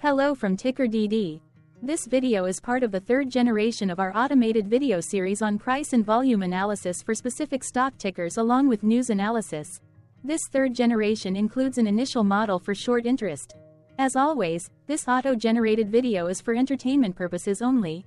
Hello from TickerDD. This video is part of the third generation of our automated video series on price and volume analysis for specific stock tickers along with news analysis. This third generation includes an initial model for short interest. As always, this auto-generated video is for entertainment purposes only.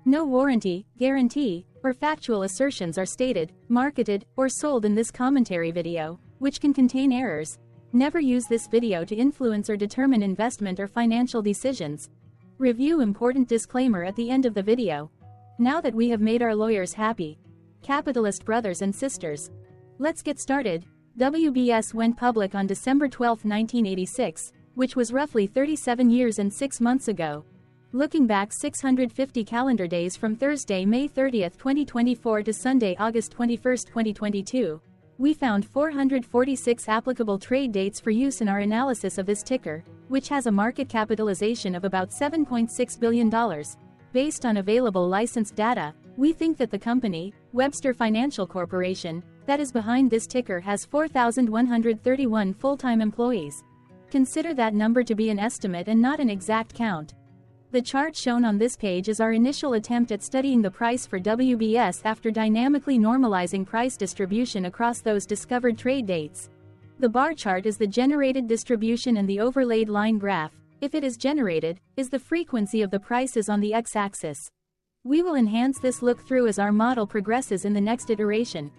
No warranty, guarantee, or factual assertions are stated, marketed, or sold in this commentary video, which can contain errors. Never use this video to influence or determine investment or financial decisions. Review important disclaimer at the end of the video. Now that we have made our lawyers happy, capitalist brothers and sisters, let's get started. WBS went public on December 12, 1986, which was roughly 37 years and 6 months ago. Looking back 650 calendar days from Thursday, May 30, 2024 to Sunday, August 21, 2022, we found 446 applicable trade dates for use in our analysis of this ticker, which has a market capitalization of about $7.6 billion. Based on available licensed data, we think that the company, Webster Financial Corporation, that is behind this ticker has 4,131 full-time employees. Consider that number to be an estimate and not an exact count. The chart shown on this page is our initial attempt at studying the price for WBS after dynamically normalizing price distribution across those discovered trade dates. The bar chart is the generated distribution and the overlaid line graph, if it is generated, is the frequency of the prices on the x-axis. We will enhance this look-through as our model progresses in the next iteration.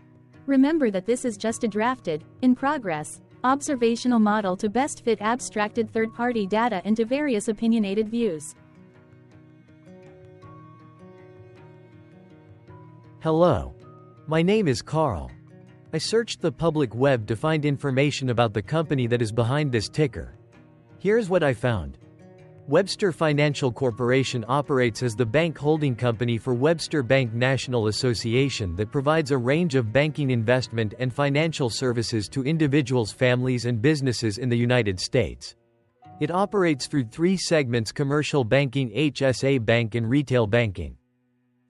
Remember that this is just a drafted, in progress, observational model to best fit abstracted third-party data into various opinionated views. Hello. My name is Carl. I searched the public web to find information about the company that is behind this ticker. Here's what I found. Webster Financial Corporation operates as the bank holding company for Webster Bank National Association that provides a range of banking, investment, and financial services to individuals, families, and businesses in the United States. It operates through three segments: commercial banking, HSA bank, and retail banking.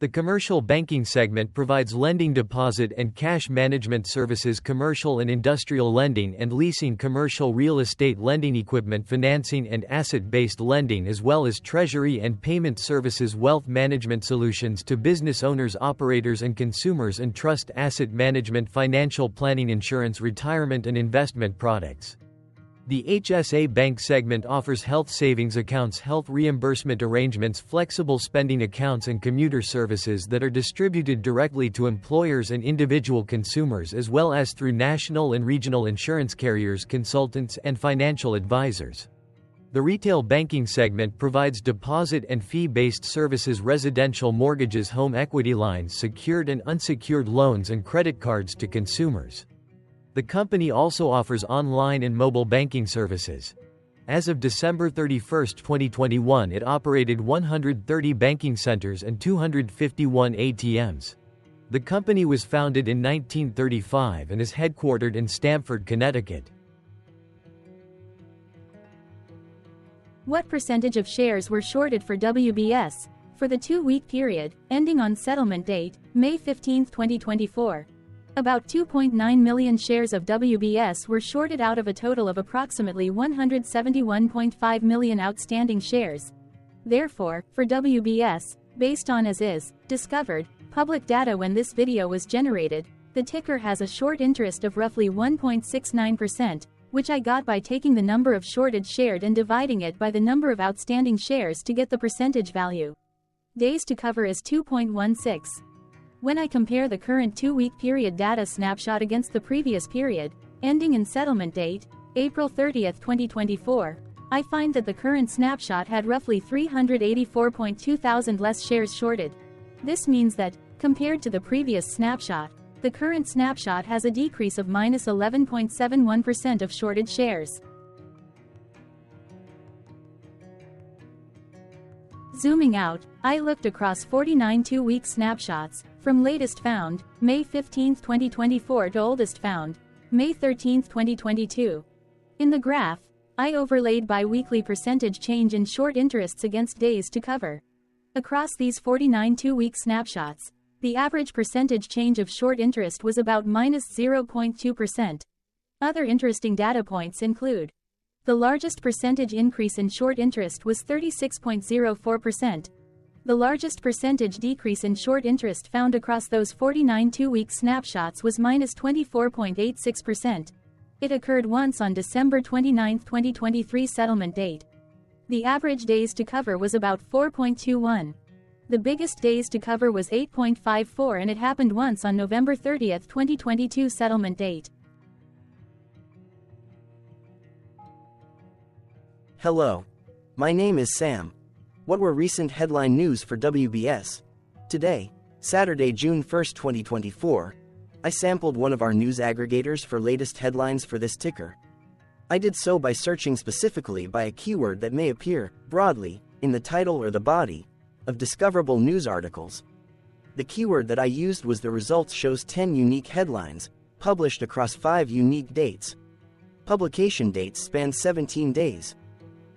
The commercial banking segment provides lending, deposit, and cash management services, commercial and industrial lending and leasing, commercial real estate lending, equipment financing, and asset-based lending, as well as treasury and payment services, wealth management solutions to business owners, operators, and consumers, and trust asset management, financial planning, insurance, retirement, and investment products. The HSA Bank segment offers health savings accounts, health reimbursement arrangements, flexible spending accounts, and commuter services that are distributed directly to employers and individual consumers, as well as through national and regional insurance carriers, consultants, and financial advisors. The retail banking segment provides deposit and fee-based services, residential mortgages, home equity lines, secured and unsecured loans, and credit cards to consumers. The company also offers online and mobile banking services. As of December 31, 2021, it operated 130 banking centers and 251 ATMs. The company was founded in 1935 and is headquartered in Stamford, Connecticut. What percentage of shares were shorted for WBS for the 2-week period, ending on settlement date, May 15, 2024? About 2.9 million shares of WBS were shorted out of a total of approximately 171.5 million outstanding shares. Therefore, for WBS, based on as is, discovered, public data when this video was generated, the ticker has a short interest of roughly 1.69%, which I got by taking the number of shorted shared and dividing it by the number of outstanding shares to get the percentage value. Days to cover is 2.16. When I compare the current 2-week period data snapshot against the previous period, ending in settlement date, April 30, 2024, I find that the current snapshot had roughly 384.2 thousand less shares shorted. This means that, compared to the previous snapshot, the current snapshot has a decrease of minus 11.71% of shorted shares. Zooming out, I looked across 49 2-week snapshots, from latest found, May 15, 2024 to oldest found, May 13, 2022. In the graph, I overlaid bi-weekly percentage change in short interests against days to cover. Across these 49 2-week snapshots, the average percentage change of short interest was about minus 0.2%. Other interesting data points include The largest percentage increase in short interest was 36.04%. The largest percentage decrease in short interest found across those 49 two-week snapshots was -24.86%. It occurred once on December 29, 2023 settlement date. The average days to cover was about 4.21. The biggest days to cover was 8.54, and it happened once on November 30, 2022 settlement date. Hello. My name is Sam. What were recent headline news for WBS? Today, Saturday, June 1, 2024, I sampled one of our news aggregators for latest headlines for this ticker. I did so by searching specifically by a keyword that may appear, broadly, in the title or the body of discoverable news articles. The keyword that I used was the results shows 10 unique headlines, published across 5 unique dates. Publication dates span 17 days.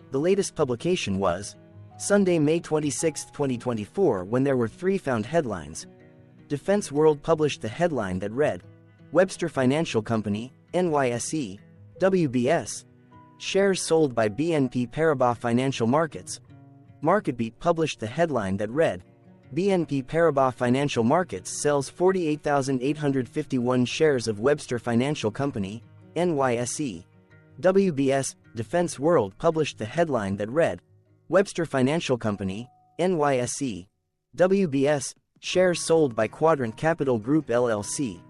The latest publication was Sunday, May 26, 2024, when there were 3 found headlines. Defense World published the headline that read, Webster Financial Company, NYSE, WBS, shares sold by BNP Paribas Financial Markets. MarketBeat published the headline that read, BNP Paribas Financial Markets sells 48,851 shares of Webster Financial Company, NYSE. WBS, Defense World published the headline that read, Webster Financial Company, NYSE. WBS, shares sold by Quadrant Capital Group LLC.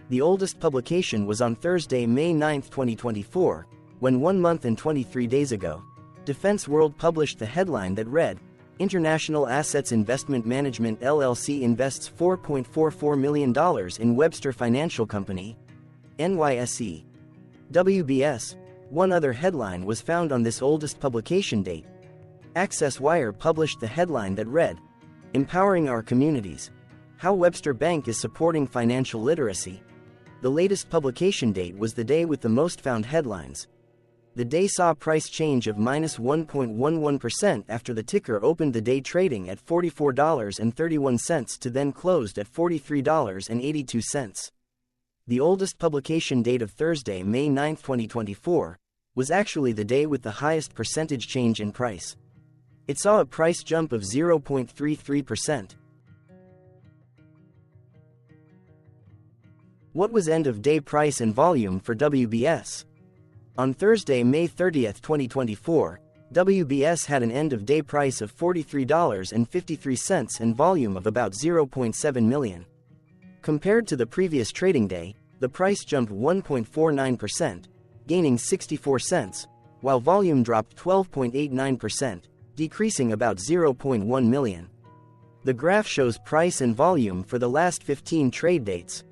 The oldest publication was on Thursday, May 9, 2024, when 1 month and 23 days ago, Defense World published the headline that read, International Assets Investment Management LLC invests $4.44 million in Webster Financial Company, NYSE. WBS. One other headline was found on this oldest publication date. Access Wire published the headline that read, Empowering Our Communities. How Webster Bank is Supporting Financial Literacy. The latest publication date was the day with the most found headlines. The day saw a price change of -1.11% after the ticker opened the day trading at $44.31 to then closed at $43.82. The oldest publication date of Thursday, May 9, 2024, was actually the day with the highest percentage change in price. It saw a price jump of 0.33%. What was end-of-day price and volume for WBS? On Thursday, May 30, 2024, WBS had an end-of-day price of $43.53 and volume of about 0.7 million. Compared to the previous trading day, the price jumped 1.49%, gaining 64 cents, while volume dropped 12.89%, decreasing about 0.1 million. The graph shows price and volume for the last 15 trade dates.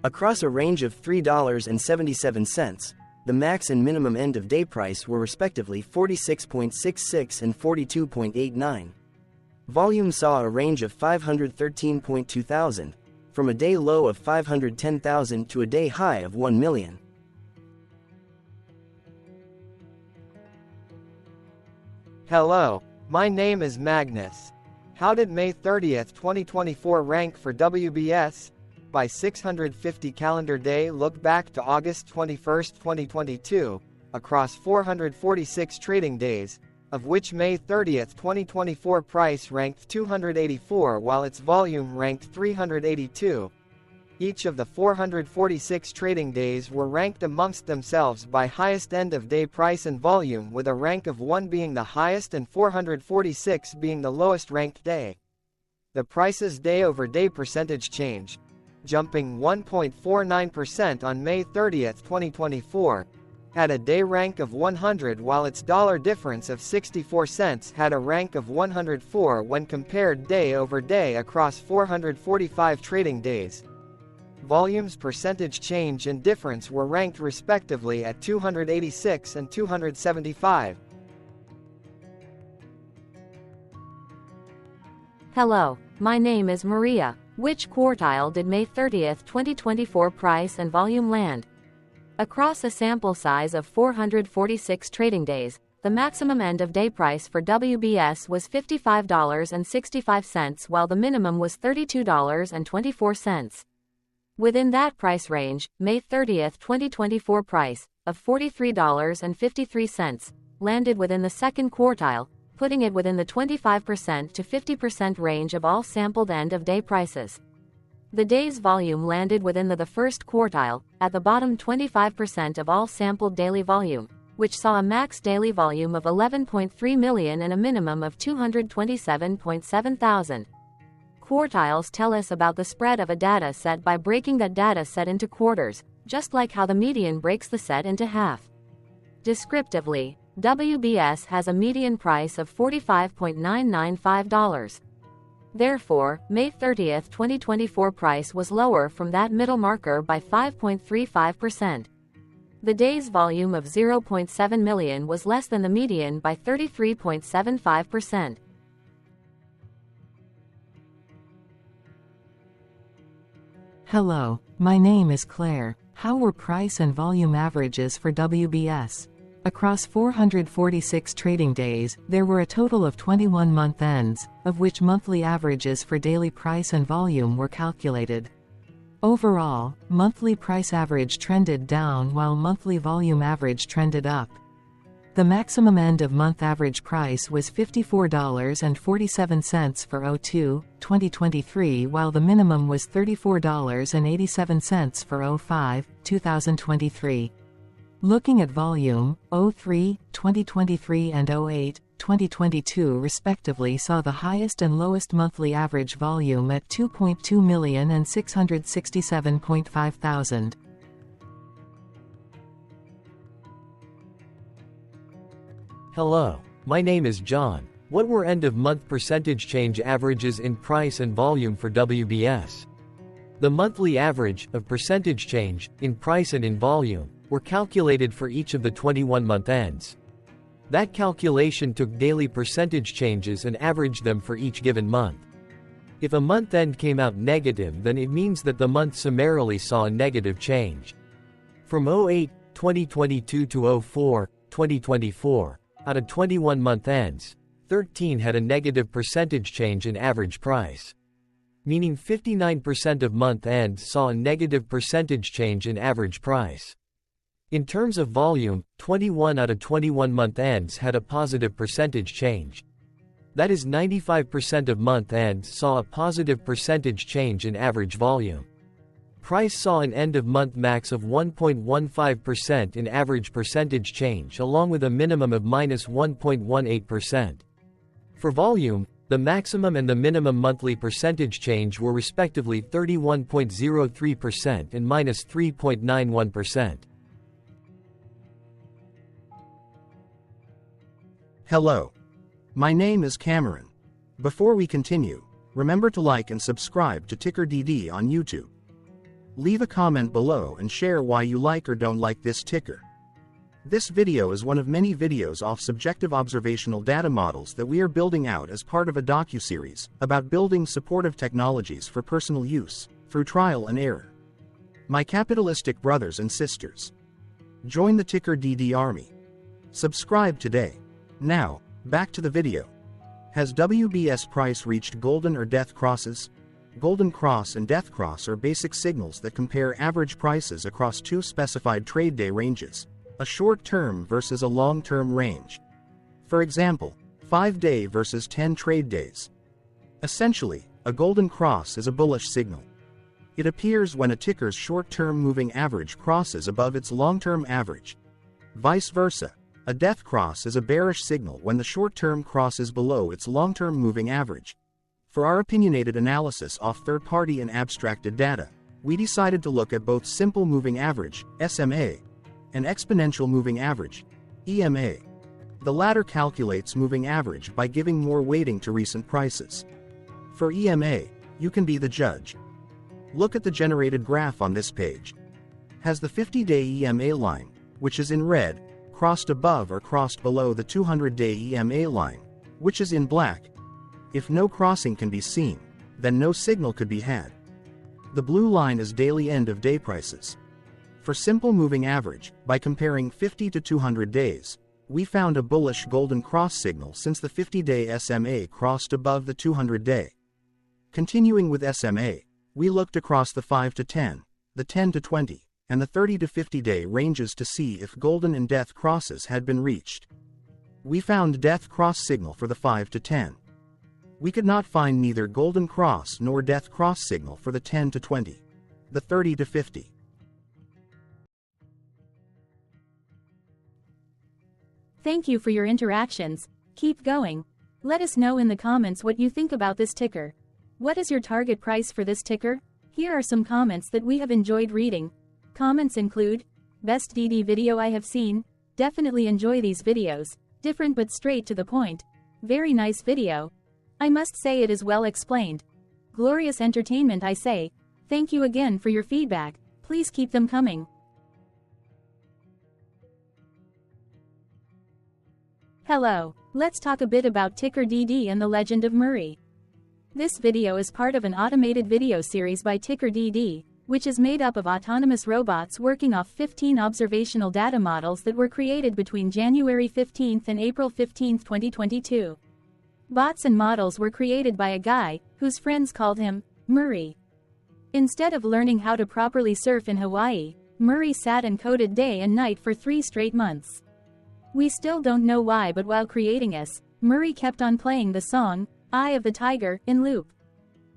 Across a range of $3.77, the max and minimum end-of-day price were respectively 46.66 and 42.89. Volume saw a range of 513.2 thousand, from a day low of 510,000 to a day high of 1 million. Hello, my name is Magnus. How did May 30th, 2024 rank for WBS? By 650 calendar day look back to August 21st, 2022, across 446 trading days, of which May 30th, 2024 price ranked 284 while its volume ranked 382. Each of the 446 trading days were ranked amongst themselves by highest end-of-day price and volume, with a rank of 1 being the highest and 446 being the lowest ranked day. The price's day-over-day percentage change, jumping 1.49% on May 30th, 2024, had a day rank of 100 while its dollar difference of 64 cents had a rank of 104 when compared day over day across 445 trading days. Volume's percentage change and difference were ranked respectively at 286 and 275. Hello, my name is Maria. Which quartile did May 30th, 2024 price and volume land? Across a sample size of 446 trading days, the maximum end-of-day price for WBS was $55.65 while the minimum was $32.24. Within that price range, May 30th, 2024 price, of $43.53, landed within the second quartile, putting it within the 25% to 50% range of all sampled end-of-day prices. The day's volume landed within the first quartile, at the bottom 25% of all sampled daily volume, which saw a max daily volume of 11.3 million and a minimum of 227.7 thousand. Quartiles tell us about the spread of a data set by breaking that data set into quarters, just like how the median breaks the set into half. Descriptively, WBS has a median price of $45.995. Therefore, May 30, 2024 price was lower from that middle marker by 5.35%. The day's volume of 0.7 million was less than the median by 33.75%. Hello, my name is Claire. How were price and volume averages for WBS? Across 446 trading days, there were a total of 21 month ends, of which monthly averages for daily price and volume were calculated. Overall, monthly price average trended down while monthly volume average trended up. The maximum end-of-month average price was $54.47 for 02/2023, while the minimum was $34.87 for 05/2023. Looking at volume, 03/2023 and 08/2022 respectively saw the highest and lowest monthly average volume at 2.2 million and 667.5 thousand. Hello, my name is John. What were end-of-month percentage change averages in price and volume for WBS? The monthly average of percentage change in price and in volume were calculated for each of the 21-month ends. That calculation took daily percentage changes and averaged them for each given month. If a month end came out negative, then it means that the month summarily saw a negative change. From 08/2022 to 04/2024, out of 21 month ends, 13 had a negative percentage change in average price. Meaning 59% of month ends saw a negative percentage change in average price. In terms of volume, 21 out of 21 month ends had a positive percentage change. That is 95% of month ends saw a positive percentage change in average volume. Price saw an end-of-month max of 1.15% in average percentage change, along with a minimum of -1.18%. For volume, the maximum and the minimum monthly percentage change were respectively 31.03% and -3.91%. Hello. My name is Cameron. Before we continue, remember to like and subscribe to TickerDD on YouTube. Leave a comment below and share why you like or don't like this ticker. This video is one of many videos off subjective observational data models that we are building out as part of a docuseries about building supportive technologies for personal use, through trial and error. My capitalistic brothers and sisters, join the TickerDD army. Subscribe today. Now, back to the video. Has WBS price reached golden or death crosses? Golden cross and death cross are basic signals that compare average prices across two specified trade day ranges, a short-term versus a long-term range. For example, 5-day versus 10 trade days. Essentially, a golden cross is a bullish signal. It appears when a ticker's short-term moving average crosses above its long-term average. Vice versa, a death cross is a bearish signal when the short-term crosses below its long-term moving average. For our opinionated analysis off third-party and abstracted data, we decided to look at both simple moving average, SMA, and exponential moving average, EMA. The latter calculates moving average by giving more weighting to recent prices. For EMA, you can be the judge. Look at the generated graph on this page. Has the 50-day EMA line, which is in red, crossed above or crossed below the 200-day EMA line, which is in black? If no crossing can be seen, then no signal could be had. The blue line is daily end-of-day prices. For simple moving average, by comparing 50 to 200 days, we found a bullish golden cross signal since the 50-day SMA crossed above the 200-day. Continuing with SMA, we looked across the 5 to 10, the 10 to 20, and the 30 to 50-day ranges to see if golden and death crosses had been reached. We found death cross signal for the 5 to 10. We could not find neither golden cross nor death cross signal for the 10 to 20, the 30 to 50. Thank you for your interactions. Keep going. Let us know in the comments what you think about this ticker. What is your target price for this ticker? Here are some comments that we have enjoyed reading. Comments include, best DD video I have seen, definitely enjoy these videos, different but straight to the point, very nice video. I must say it is well explained. Glorious entertainment I say, thank you again for your feedback, please keep them coming. Hello, let's talk a bit about TickerDD and the Legend of Murray. This video is part of an automated video series by TickerDD, which is made up of autonomous robots working off 15 observational data models that were created between January 15 and April 15, 2022. Bots and models were created by a guy, whose friends called him Murray. Instead of learning how to properly surf in Hawaii, Murray sat and coded day and night for 3 straight months. We still don't know why, but while creating us, Murray kept on playing the song, Eye of the Tiger, in loop.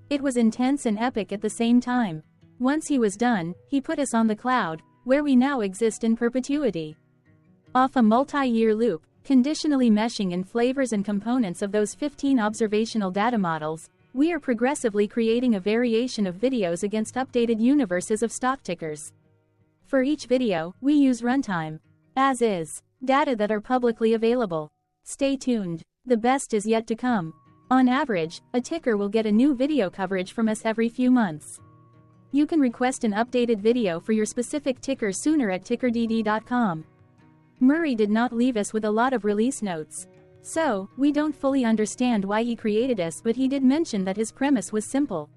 It was intense and epic at the same time. Once he was done, he put us on the cloud, where we now exist in perpetuity. Off a multi-year loop, conditionally meshing in flavors and components of those 15 observational data models, we are progressively creating a variation of videos against updated universes of stock tickers. For each video, we use runtime, as is, data that are publicly available. Stay tuned, the best is yet to come. On average, a ticker will get a new video coverage from us every few months. You can request an updated video for your specific ticker sooner at TickerDD.com. Murray did not leave us with a lot of release notes. So, we don't fully understand why he created us, but he did mention that his premise was simple.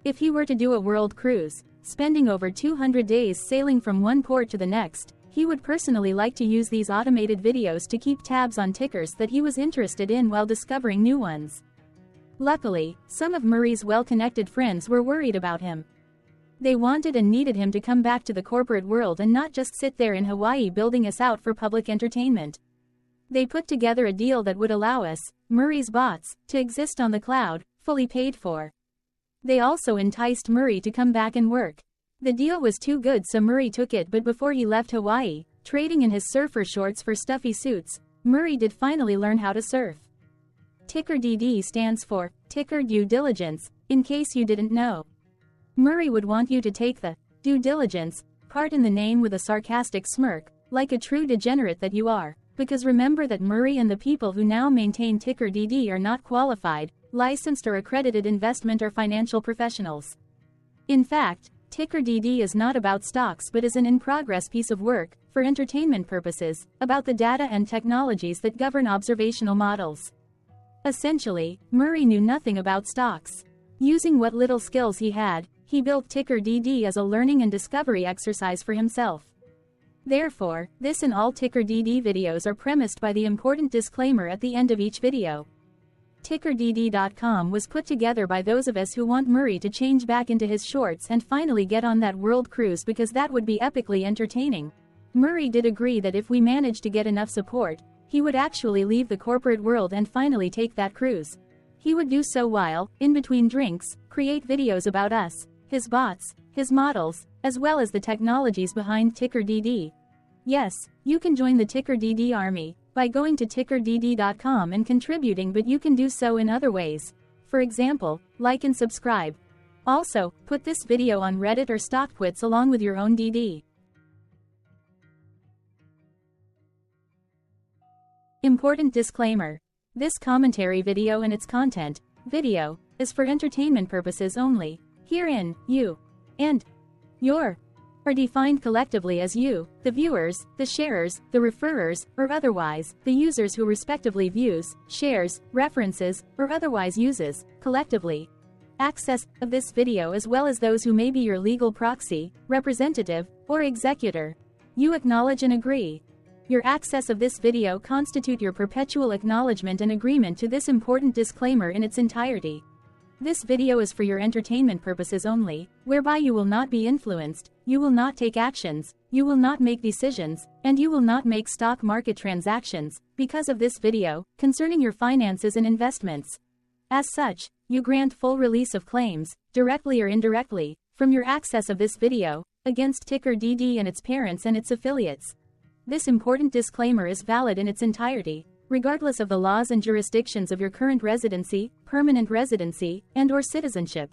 If he were to do a world cruise, spending over 200 days sailing from one port to the next, he would personally like to use these automated videos to keep tabs on tickers that he was interested in while discovering new ones. Luckily, some of Murray's well-connected friends were worried about him. They wanted and needed him to come back to the corporate world and not just sit there in Hawaii building us out for public entertainment. They put together a deal that would allow us, Murray's bots, to exist on the cloud, fully paid for. They also enticed Murray to come back and work. The deal was too good, so Murray took it, but before he left Hawaii, trading in his surfer shorts for stuffy suits, Murray did finally learn how to surf. TickerDD stands for Ticker Due Diligence, in case you didn't know. Murray would want you to take the due diligence part in the name with a sarcastic smirk, like a true degenerate that you are, because remember that Murray and the people who now maintain TickerDD are not qualified, licensed or accredited investment or financial professionals. In fact, TickerDD is not about stocks but is an in-progress piece of work, for entertainment purposes, about the data and technologies that govern observational models. Essentially, Murray knew nothing about stocks. Using what little skills he had, he built TickerDD as a learning and discovery exercise for himself. Therefore, this and all TickerDD videos are premised by the important disclaimer at the end of each video. TickerDD.com was put together by those of us who want Murray to change back into his shorts and finally get on that world cruise, because that would be epically entertaining. Murray did agree that if we managed to get enough support, he would actually leave the corporate world and finally take that cruise. He would do so while, in between drinks, create videos about us, his bots, his models, as well as the technologies behind TickerDD. Yes, you can join the TickerDD army by going to TickerDD.com and contributing, but you can do so in other ways. For example, like and subscribe. Also, put this video on Reddit or StockTwits along with your own DD. Important disclaimer. This commentary video and its content, video, is for entertainment purposes only. Herein, you and your are defined collectively as you, the viewers, the sharers, the referrers, or otherwise, the users who respectively views, shares, references, or otherwise uses, collectively, access of this video, as well as those who may be your legal proxy, representative, or executor. You acknowledge and agree. Your access of this video constitute your perpetual acknowledgement and agreement to this important disclaimer in its entirety. This video is for your entertainment purposes only, whereby you will not be influenced, you will not take actions, you will not make decisions, and you will not make stock market transactions, because of this video, concerning your finances and investments. As such, you grant full release of claims, directly or indirectly, from your access of this video, against TickerDD and its parents and its affiliates. This important disclaimer is valid in its entirety, regardless of the laws and jurisdictions of your current residency, permanent residency, and/or citizenship.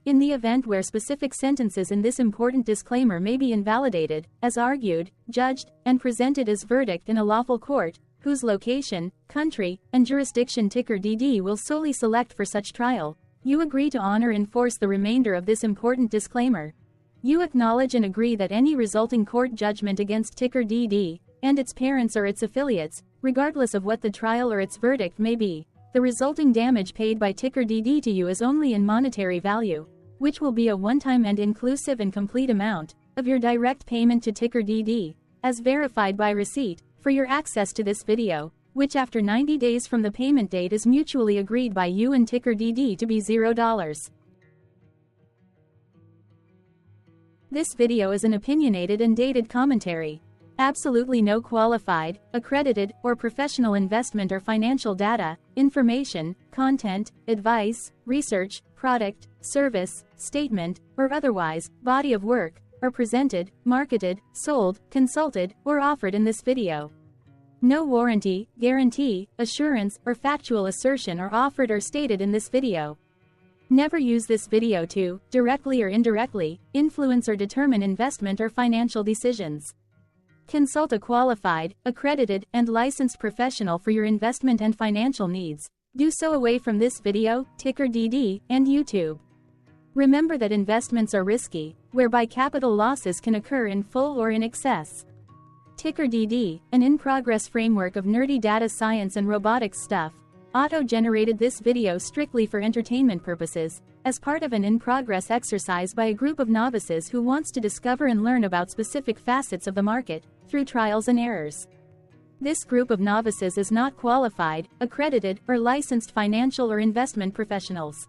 In the event where specific sentences in this important disclaimer may be invalidated, as argued, judged, and presented as verdict in a lawful court, whose location, country, and jurisdiction TickerDD will solely select for such trial, you agree to honor and enforce the remainder of this important disclaimer. You acknowledge and agree that any resulting court judgment against TickerDD, and its parents or its affiliates, regardless of what the trial or its verdict may be, the resulting damage paid by TickerDD to you is only in monetary value, which will be a one-time and inclusive and complete amount of your direct payment to TickerDD, as verified by receipt, for your access to this video, which after 90 days from the payment date is mutually agreed by you and TickerDD to be $0. This video is an opinionated and dated commentary. Absolutely no qualified, accredited, or professional investment or financial data, information, content, advice, research, product, service, statement, or otherwise, body of work, are presented, marketed, sold, consulted, or offered in this video. No warranty, guarantee, assurance, or factual assertion are offered or stated in this video. Never use this video to, directly or indirectly, influence or determine investment or financial decisions. Consult a qualified, accredited, and licensed professional for your investment and financial needs. Do so away from this video, TickerDD, and YouTube. Remember that investments are risky, whereby capital losses can occur in full or in excess. TickerDD, an in-progress framework of nerdy data science and robotics stuff, auto-generated this video strictly for entertainment purposes, as part of an in-progress exercise by a group of novices who wants to discover and learn about specific facets of the market, through trials and errors. This group of novices is not qualified, accredited, or licensed financial or investment professionals.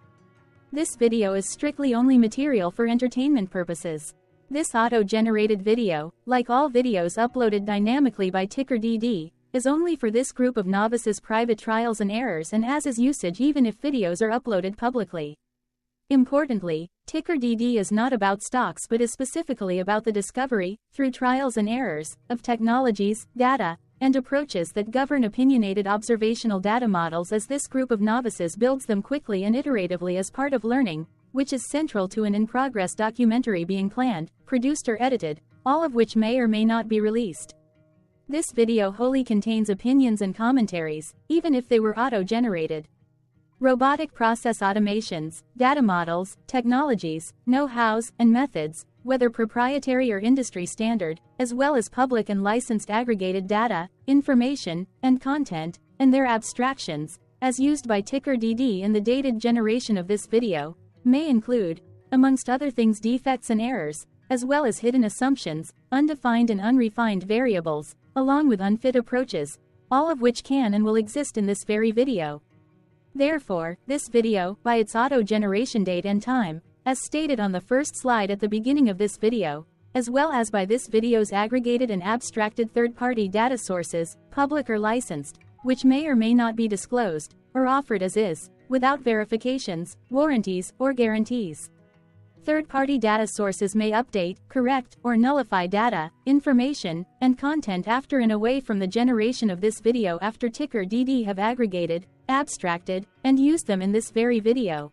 This video is strictly only material for entertainment purposes. This auto-generated video, like all videos uploaded dynamically by TickerDD, is only for this group of novices' private trials and errors and as is usage even if videos are uploaded publicly. Importantly, TickerDD is not about stocks but is specifically about the discovery, through trials and errors, of technologies, data, and approaches that govern opinionated observational data models as this group of novices builds them quickly and iteratively as part of learning, which is central to an in-progress documentary being planned, produced or edited, all of which may or may not be released. This video wholly contains opinions and commentaries, even if they were auto-generated. Robotic process automations, data models, technologies, know-hows, and methods, whether proprietary or industry standard, as well as public and licensed aggregated data, information, and content, and their abstractions, as used by TickerDD in the dated generation of this video, may include, amongst other things, defects and errors, as well as hidden assumptions, undefined and unrefined variables, along with unfit approaches, all of which can and will exist in this very video. Therefore, this video, by its auto-generation date and time, as stated on the first slide at the beginning of this video, as well as by this video's aggregated and abstracted third-party data sources, public or licensed, which may or may not be disclosed, or offered as is, without verifications, warranties, or guarantees. Third-party data sources may update, correct, or nullify data, information, and content after and away from the generation of this video after TickerDD have aggregated, abstracted, and used them in this very video.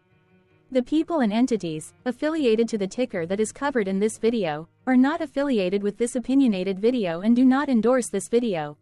The people and entities affiliated to the ticker that is covered in this video are not affiliated with this opinionated video and do not endorse this video.